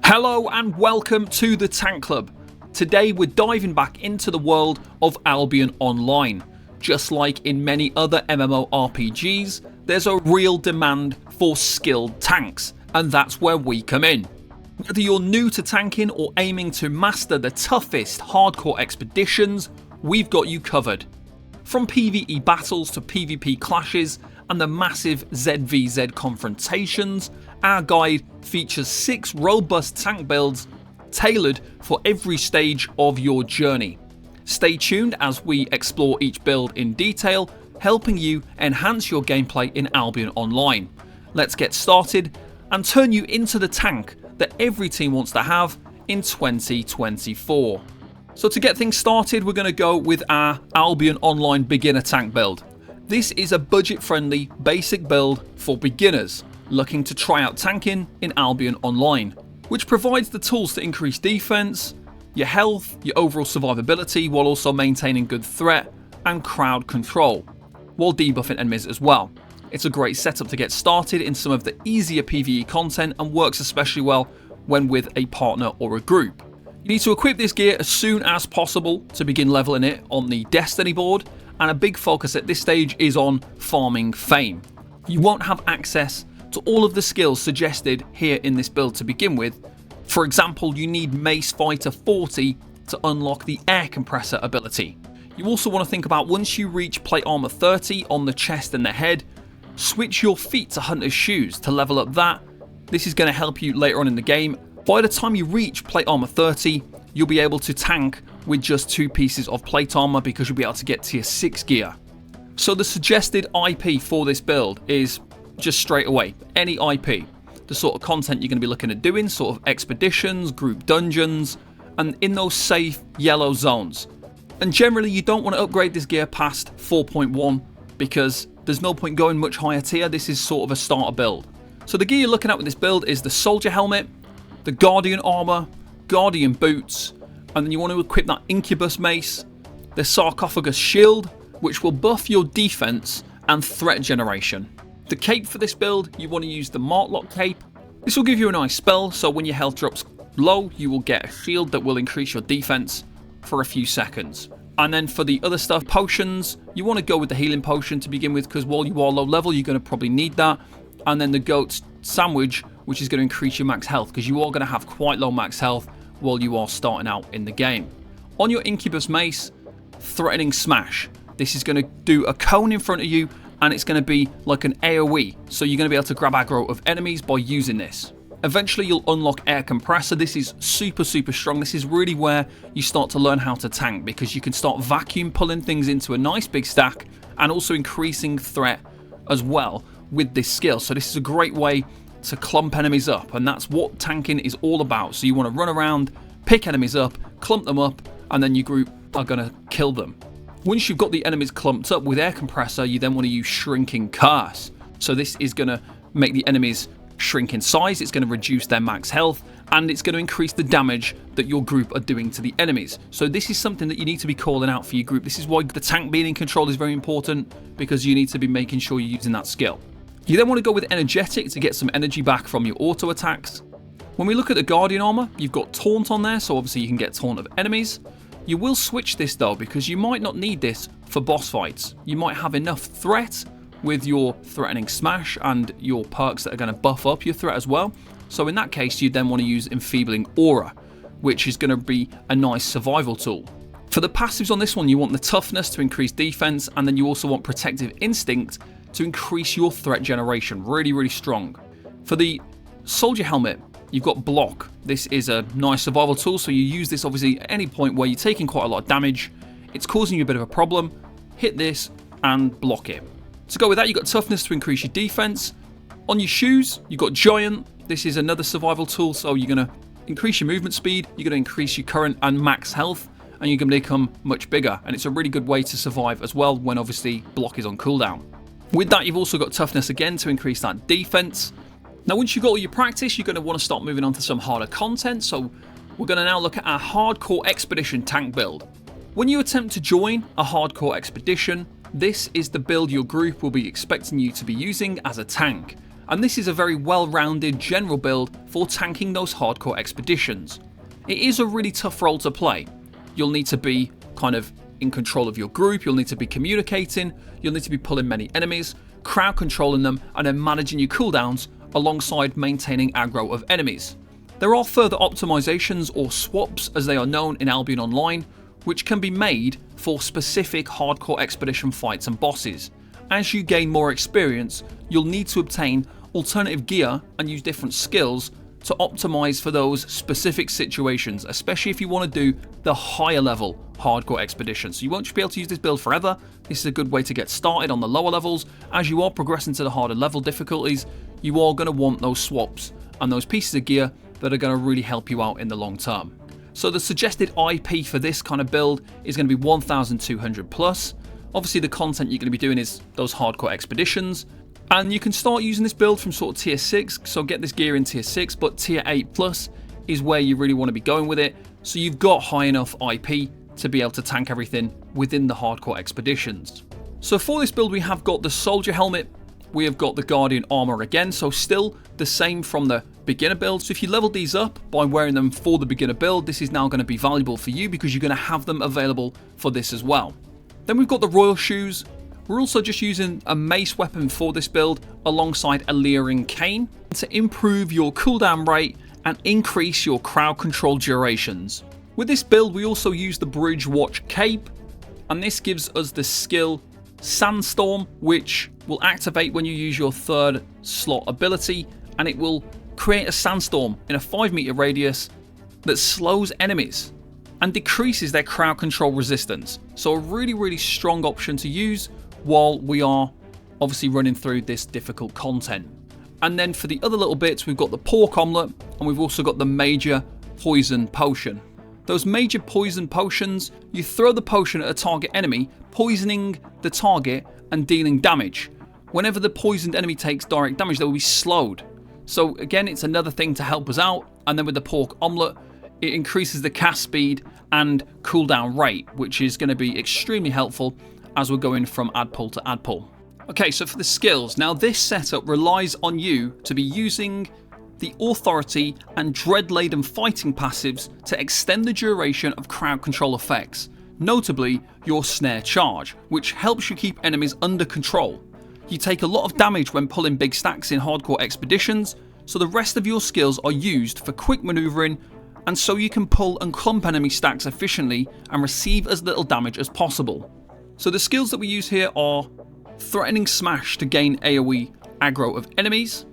Hello and welcome to the Tank Club. Today we're diving back into the world of Albion Online. Just like in many other MMORPGs, there's a real demand for skilled tanks, and that's where we come in. Whether you're new to tanking or aiming to master the toughest hardcore expeditions, we've got you covered. From PvE battles to PvP clashes and the massive ZvZ confrontations, our guide features 6 robust tank builds tailored for every stage of your journey. Stay tuned as we explore each build in detail, helping you enhance your gameplay in Albion Online. Let's get started and turn you into the tank that every team wants to have in 2024. So to get things started, we're going to go with our Albion Online beginner tank build. This is a budget-friendly basic build for beginners looking to try out tanking in Albion Online, which provides the tools to increase defense, your health, your overall survivability, while also maintaining good threat and crowd control, while debuffing enemies as well. It's a great setup to get started in some of the easier PvE content and works especially well when with a partner or a group. You need to equip this gear as soon as possible to begin leveling it on the Destiny board, and a big focus at this stage is on farming fame. You won't have access to all of the skills suggested here in this build to begin with. For example, you need Mace Fighter 40 to unlock the air compressor ability. You also want to think about once you reach plate armor 30 on the chest and the head, switch your feet to Hunter's Shoes to level up that. This is going to help you later on in the game. By the time you reach plate armor 30, you'll be able to tank with just 2 pieces of plate armor because you'll be able to get tier 6 gear. So the suggested IP for this build is just straight away, any IP. The sort of content you're going to be looking at doing, sort of expeditions, group dungeons, and in those safe yellow zones. And generally you don't want to upgrade this gear past 4.1 because there's no point going much higher tier. This is sort of a starter build. So the gear you're looking at with this build is the soldier helmet, the guardian armor, guardian boots, and then you want to equip that incubus mace, the sarcophagus shield, which will buff your defense and threat generation. The cape for this build, you want to use the Martlock cape. This will give you a nice spell, so when your health drops low, you will get a shield that will increase your defense for a few seconds. And then for the other stuff, potions, you want to go with the healing potion to begin with, because while you are low level, you're going to probably need that. And then the goat's sandwich, which is going to increase your max health, because you are going to have quite low max health while you are starting out in the game. On your incubus mace, threatening smash. This is going to do a cone in front of you, and it's going to be like an AoE, so you're going to be able to grab aggro of enemies by using this. Eventually you'll unlock air compressor. This is super strong. This is really where you start to learn how to tank, because you can start vacuum pulling things into a nice big stack and also increasing threat as well with this skill. So this is a great way to clump enemies up, and that's what tanking is all about. So you want to run around, pick enemies up, clump them up, and then your group are going to kill them. Once you've got the enemies clumped up with air compressor, you then want to use shrinking curse. So this is going to make the enemies shrink in size, it's going to reduce their max health, and it's going to increase the damage that your group are doing to the enemies. So this is something that you need to be calling out for your group. This is why the tank being in control is very important, because you need to be making sure you're using that skill. You then want to go with energetic to get some energy back from your auto attacks. When we look at the guardian armor, you've got taunt on there, so obviously you can get taunt of enemies. You will switch this though, because you might not need this for boss fights. You might have enough threat with your threatening smash and your perks that are going to buff up your threat as well. So in that case, you then want to use enfeebling aura, which is going to be a nice survival tool. For the passives on this one, you want the toughness to increase defense, and then you also want protective instinct to increase your threat generation. Really strong. For the soldier helmet, you've got block. This is a nice survival tool, so you use this obviously at any point where you're taking quite a lot of damage, it's causing you a bit of a problem, hit this and block it. To go with that, you've got toughness to increase your defense. On your shoes, you've got giant. This is another survival tool, so you're going to increase your movement speed, you're going to increase your current and max health, and you're going to become much bigger. And it's a really good way to survive as well when obviously block is on cooldown. With that, you've also got toughness again to increase that defense. Now, once you've got all your practice, you're going to want to start moving on to some harder content. So we're going to now look at our hardcore expedition tank build. When you attempt to join a hardcore expedition, this is the build your group will be expecting you to be using as a tank. And this is a very well-rounded general build for tanking those hardcore expeditions. It is a really tough role to play. You'll need to be kind of in control of your group, you'll need to be communicating, you'll need to be pulling many enemies, crowd controlling them, and then managing your cooldowns alongside maintaining aggro of enemies. There are further optimizations or swaps as they are known in Albion Online, which can be made for specific hardcore expedition fights and bosses. As you gain more experience, you'll need to obtain alternative gear and use different skills to optimize for those specific situations, especially if you want to do the higher level hardcore expeditions. So you won't just be able to use this build forever. This is a good way to get started on the lower levels. As you are progressing to the harder level difficulties, you are going to want those swaps and those pieces of gear that are going to really help you out in the long term. So the suggested IP for this kind of build is going to be 1,200 plus. Obviously the content you're going to be doing is those hardcore expeditions. And you can start using this build from sort of tier 6, so get this gear in tier 6, but tier 8 plus is where you really want to be going with it. So you've got high enough IP to be able to tank everything within the hardcore expeditions. So for this build we have got the soldier helmet, we have got the guardian armor again, so still the same from the beginner build. So if you leveled these up by wearing them for the beginner build, this is now going to be valuable for you because you're going to have them available for this as well. Then we've got the royal shoes. We're also just using a mace weapon for this build alongside a leering cane to improve your cooldown rate and increase your crowd control durations. With this build we also use the Bridge Watch cape, and this gives us the skill Sandstorm, which will activate when you use your third slot ability, and it will create a sandstorm in a 5-meter radius that slows enemies and decreases their crowd control resistance. So a really strong option to use while we are obviously running through this difficult content. And then for the other little bits, we've got the pork omelette, and we've also got the major poison potion. Those major poison potions, you throw the potion at a target enemy, poisoning the target and dealing damage. Whenever the poisoned enemy takes direct damage, they will be slowed. So again, it's another thing to help us out. And then with the pork omelette, it increases the cast speed and cooldown rate, which is going to be extremely helpful as we're going from ad pull to ad pull. Okay, so for the skills, now this setup relies on you to be using the authority and dread-laden fighting passives to extend the duration of crowd control effects, notably your snare charge, which helps you keep enemies under control. You take a lot of damage when pulling big stacks in hardcore expeditions, so the rest of your skills are used for quick maneuvering, and so you can pull and clump enemy stacks efficiently and receive as little damage as possible. So the skills that we use here are Threatening Smash to gain AoE aggro of enemies.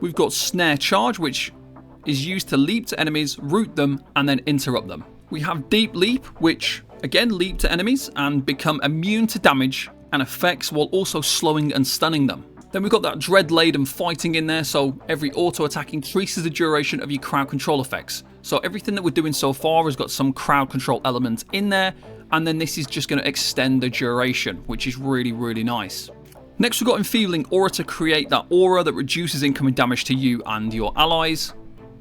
We've got Snare Charge, which is used to leap to enemies, root them, and then interrupt them. We have Deep Leap, which again leap to enemies and become immune to damage and effects while also slowing and stunning them. Then we've got that dread-laden fighting in there, so every auto attack increases the duration of your crowd control effects. So everything that we're doing so far has got some crowd control element in there, and then this is just going to extend the duration, which is really nice. Next we've got Enfeebling Aura to create that aura that reduces incoming damage to you and your allies.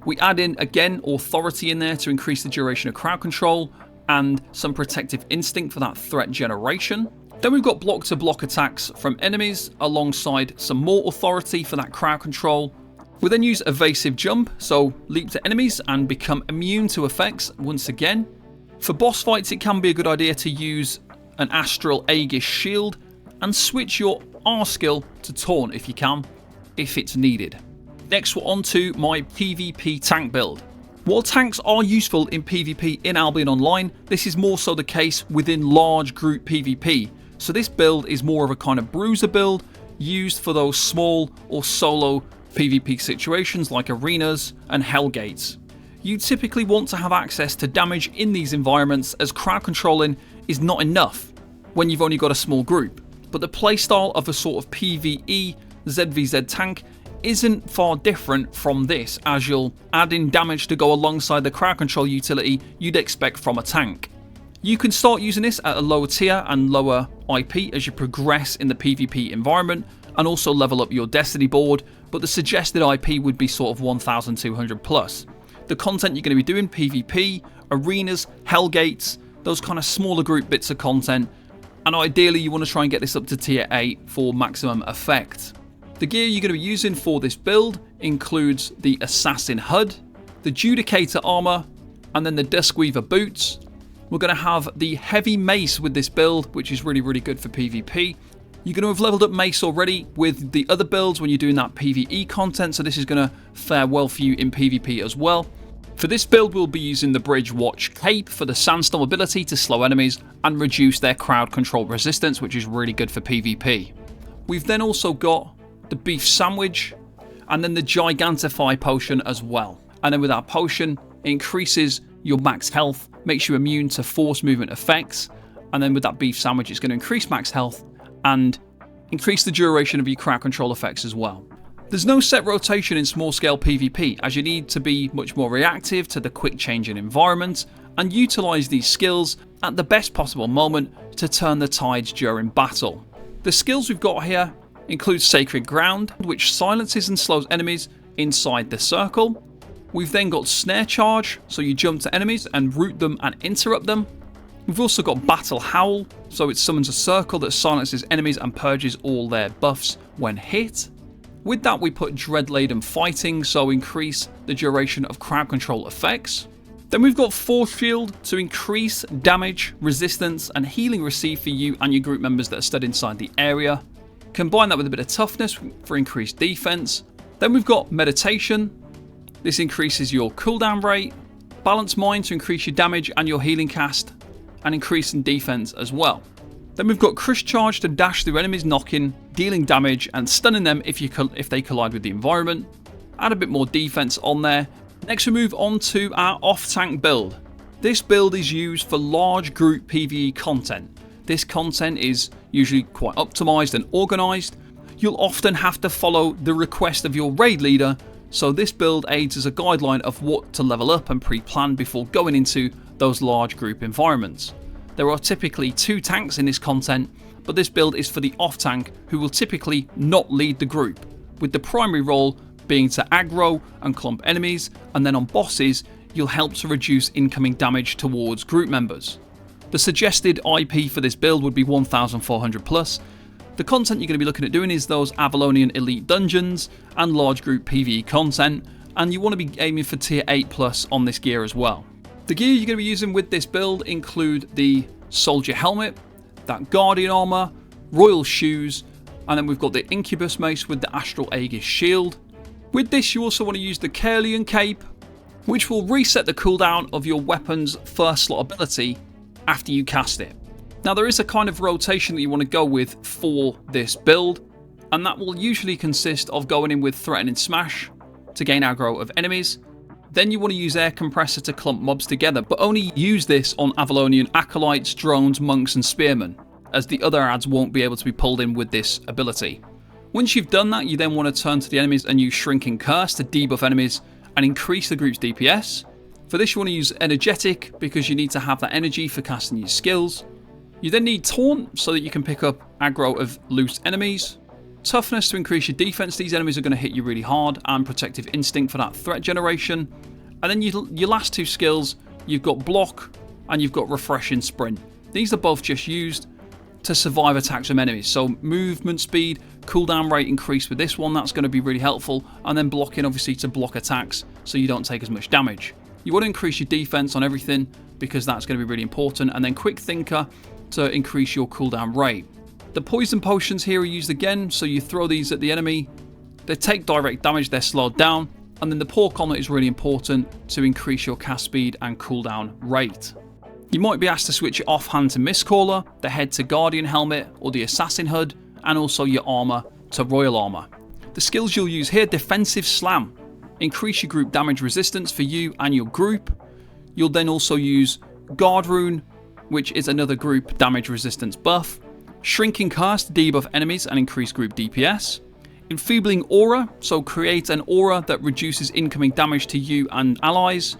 We add in again Authority in there to increase the duration of crowd control, and some Protective Instinct for that threat generation. Then we've got block to block attacks from enemies alongside some more Authority for that crowd control. We then use Evasive Jump, so leap to enemies and become immune to effects once again. For boss fights it can be a good idea to use an Astral Aegis Shield and switch your R skill to Taunt if you can, if it's needed. Next we're on to my PvP tank build. While tanks are useful in PvP in Albion Online, this is more so the case within large group PvP. So this build is more of a kind of bruiser build used for those small or solo PvP situations like arenas and hellgates. You typically want to have access to damage in these environments, as crowd controlling is not enough when you've only got a small group. But the playstyle of a sort of PvE ZvZ tank isn't far different from this, as you'll add in damage to go alongside the crowd control utility you'd expect from a tank. You can start using this at a lower tier and lower IP as you progress in the PvP environment, and also level up your Destiny board, but the suggested IP would be sort of 1,200 plus. The content you're going to be doing, PvP, arenas, hellgates, those kind of smaller group bits of content, and ideally you want to try and get this up to tier 8 for maximum effect. The gear you're going to be using for this build includes the Assassin HUD, the Judicator armor, and then the Duskweaver boots. We're going to have the Heavy Mace with this build, which is really good for PvP. You're going to have leveled up Mace already with the other builds when you're doing that PvE content, so this is going to fare well for you in PvP as well. For this build, we'll be using the Bridge Watch Cape for the Sandstorm ability to slow enemies and reduce their crowd control resistance, which is really good for PvP. We've then also got the Beef Sandwich and then the Gigantify potion as well. And then with that potion, it increases your max health, makes you immune to force movement effects, and then with that Beef Sandwich, it's going to increase max health and increase the duration of your crowd control effects as well. There's no set rotation in small scale PvP, as you need to be much more reactive to the quick changing environment and utilise these skills at the best possible moment to turn the tides during battle. The skills we've got here include Sacred Ground, which silences and slows enemies inside the circle. We've then got Snare Charge, so you jump to enemies and root them and interrupt them. We've also got Battle Howl, so it summons a circle that silences enemies and purges all their buffs when hit. With that, we put Dread-Laden Fighting, so increase the duration of crowd control effects. Then we've got Force Shield to increase damage, resistance, and healing received for you and your group members that are stood inside the area. Combine that with a bit of toughness for increased defense. Then we've got Meditation. This increases your cooldown rate. Balanced Mind to increase your damage and your healing cast, and increase in defense as well. Then we've got Crush Charge to dash through enemies knocking, dealing damage and stunning them if they collide with the environment. Add a bit more defense on there. Next we move on to our off-tank build. This build is used for large group PvE content. This content is usually quite optimized and organized. You'll often have to follow the request of your raid leader, so this build aids as a guideline of what to level up and pre-plan before going into those large group environments. There are typically 2 tanks in this content, but this build is for the off-tank who will typically not lead the group, with the primary role being to aggro and clump enemies, and then on bosses you'll help to reduce incoming damage towards group members. The suggested IP for this build would be 1400 plus. The content you're going to be looking at doing is those Avalonian Elite Dungeons and large group PvE content, and you want to be aiming for tier 8 plus on this gear as well. The gear you're going to be using with this build include the Soldier Helmet, that Guardian Armor, Royal Shoes, and then we've got the Incubus Mace with the Astral Aegis Shield. With this you also want to use the Caerleon Cape, which will reset the cooldown of your weapon's first slot ability after you cast it. Now there is a kind of rotation that you want to go with for this build, and that will usually consist of going in with Threatening Smash to gain aggro of enemies. Then you want to use Air Compressor to clump mobs together, but only use this on Avalonian Acolytes, Drones, Monks and Spearmen, as the other adds won't be able to be pulled in with this ability. Once you've done that, you then want to turn to the enemies and use Shrinking Curse to debuff enemies and increase the group's DPS. For this you want to use Energetic because you need to have that energy for casting your skills. You then need Taunt so that you can pick up aggro of loose enemies. Toughness to increase your defense, these enemies are going to hit you really hard, and Protective Instinct for that threat generation. And then your last 2 skills, you've got Block and you've got Refreshing Sprint. These are both just used to survive attacks from enemies. So movement speed, cooldown rate increase with this one, that's going to be really helpful, and then blocking obviously to block attacks so you don't take as much damage. You want to increase your defense on everything because that's going to be really important, and then Quick Thinker to increase your cooldown rate. The poison potions here are used again, so you throw these at the enemy, they take direct damage, they're slowed down, and then the Pour Comet is really important to increase your cast speed and cooldown rate. You might be asked to switch your offhand to Mistcaller, the head to Guardian Helmet or the Assassin HUD, and also your armor to Royal Armor. The skills you'll use here: Defensive Slam, increase your group damage resistance for you and your group. You'll then also use Guard Rune, which is another group damage resistance buff. Shrinking Curse to debuff enemies and increase group DPS. Enfeebling Aura, so create an aura that reduces incoming damage to you and allies.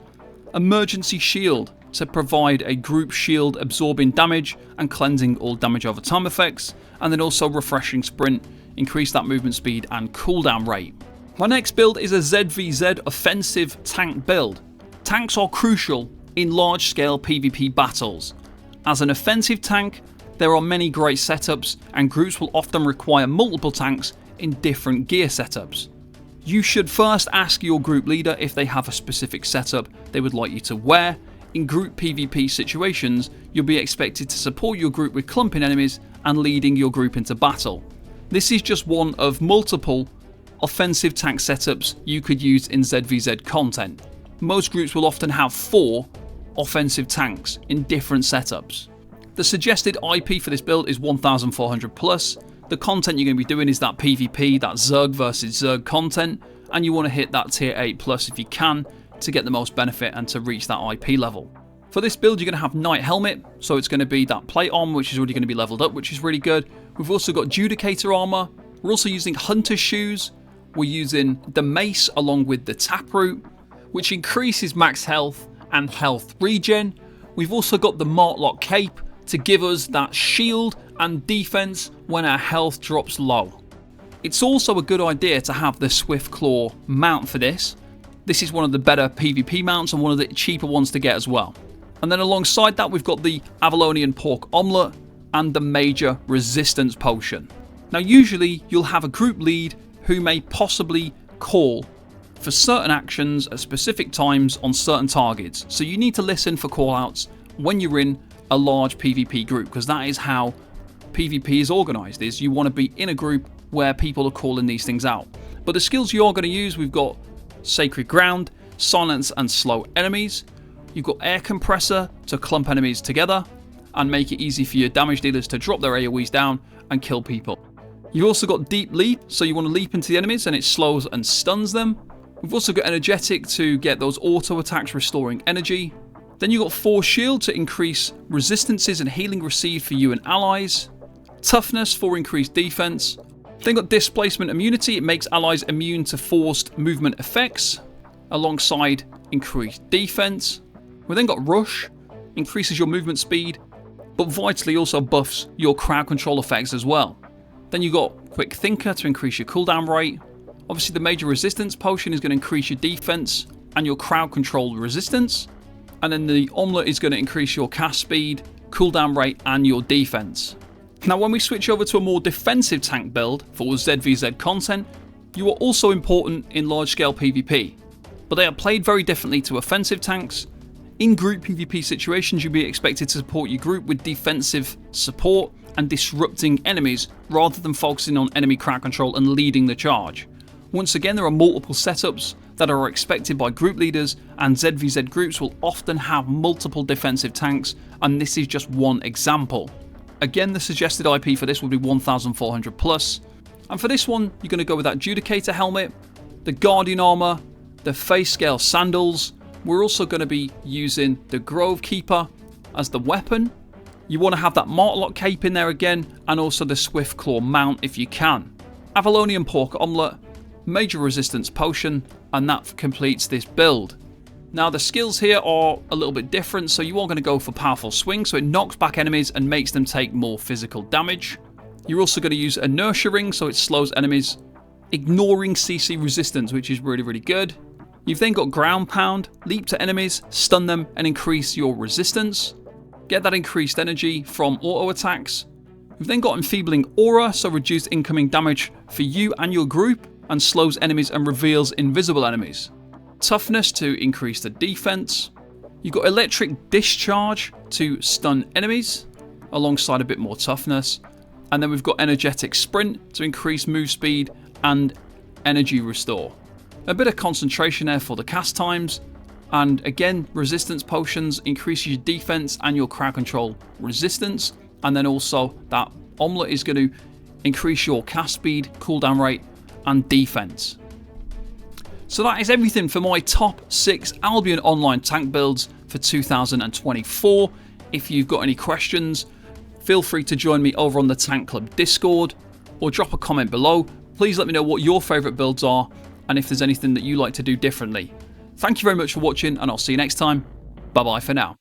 Emergency Shield, to provide a group shield absorbing damage and cleansing all damage over time effects. And then also Refreshing Sprint, increase that movement speed and cooldown rate. My next build is a ZvZ Offensive Tank build. Tanks are crucial in large scale PvP battles. As an offensive tank, there are many great setups, and groups will often require multiple tanks in different gear setups. You should first ask your group leader if they have a specific setup they would like you to wear. In group PvP situations, you'll be expected to support your group with clumping enemies and leading your group into battle. This is just one of multiple offensive tank setups you could use in ZvZ content. Most groups will often have 4 offensive tanks in different setups. The suggested IP for this build is 1400 plus. The content you're going to be doing is that PvP, that Zerg versus Zerg content, and you want to hit that tier 8 plus if you can to get the most benefit and to reach that IP level. For this build, you're going to have Knight Helmet, so it's going to be that plate armor, which is already going to be leveled up, which is really good. We've also got Judicator armor. We're also using Hunter shoes. We're using the Mace along with the Taproot, which increases max health and health regen. We've also got the Martlock cape to give us that shield and defense when our health drops low. It's also a good idea to have the Swift Claw mount for this. This is one of the better PvP mounts and one of the cheaper ones to get as well. And then alongside that, we've got the Avalonian Pork Omelette and the Major Resistance Potion. Now usually you'll have a group lead who may possibly call for certain actions at specific times on certain targets. So you need to listen for callouts when you're in a large PvP group, because that is how PvP is organised, is you want to be in a group where people are calling these things out. But the skills you're going to use, we've got Sacred Ground, Silence and Slow Enemies. You've got Air Compressor to clump enemies together and make it easy for your damage dealers to drop their AoEs down and kill people. You've also got Deep Leap, so you want to leap into the enemies and it slows and stuns them. We've also got Energetic to get those auto attacks restoring energy. Then you've got Force Shield to increase resistances and healing received for you and allies. Toughness for increased defense. Then got Displacement Immunity, it makes allies immune to forced movement effects, alongside increased defense. We've then got Rush, increases your movement speed, but vitally also buffs your crowd control effects as well. Then you've got Quick Thinker to increase your cooldown rate. Obviously the Major Resistance Potion is going to increase your defense and your crowd control resistance. And then the Omelette is going to increase your cast speed, cooldown rate and your defense. Now when we switch over to a more defensive tank build for ZvZ content, you are also important in large scale PvP, but they are played very differently to offensive tanks. In group PvP situations, you'll be expected to support your group with defensive support and disrupting enemies rather than focusing on enemy crowd control and leading the charge. Once again, there are multiple setups that are expected by group leaders, and ZvZ groups will often have multiple defensive tanks, and this is just one example. Again, the suggested IP for this will be 1400 plus. And for this one, you're going to go with that Judicator helmet, the Guardian armor, the face scale sandals. We're also going to be using the Grove Keeper as the weapon. You want to have that Martlock cape in there again, and also the Swift Claw mount if you can. Avalonian Pork Omelette, Major Resistance Potion, and that completes this build. Now the skills here are a little bit different, so you are going to go for Powerful Swing, so it knocks back enemies and makes them take more physical damage. You're also going to use Inertia Ring, so it slows enemies, ignoring CC resistance, which is really, really good. You've then got Ground Pound, leap to enemies, stun them and increase your resistance. Get that increased energy from auto attacks. You've then got Enfeebling Aura, so reduced incoming damage for you and your group, and slows enemies and reveals invisible enemies. Toughness to increase the defense. You've got Electric Discharge to stun enemies, alongside a bit more toughness. And then we've got Energetic Sprint to increase move speed and energy restore. A bit of concentration there for the cast times. And again, Resistance Potions increase your defense and your crowd control resistance. And then also that Omelette is going to increase your cast speed, cooldown rate and defense. So that is everything for my top 6 Albion Online tank builds for 2024. If you've got any questions, feel free to join me over on the Tank Club Discord or drop a comment below. Please let me know what your favourite builds are and if there's anything that you like to do differently. Thank you very much for watching, and I'll see you next time. Bye bye for now.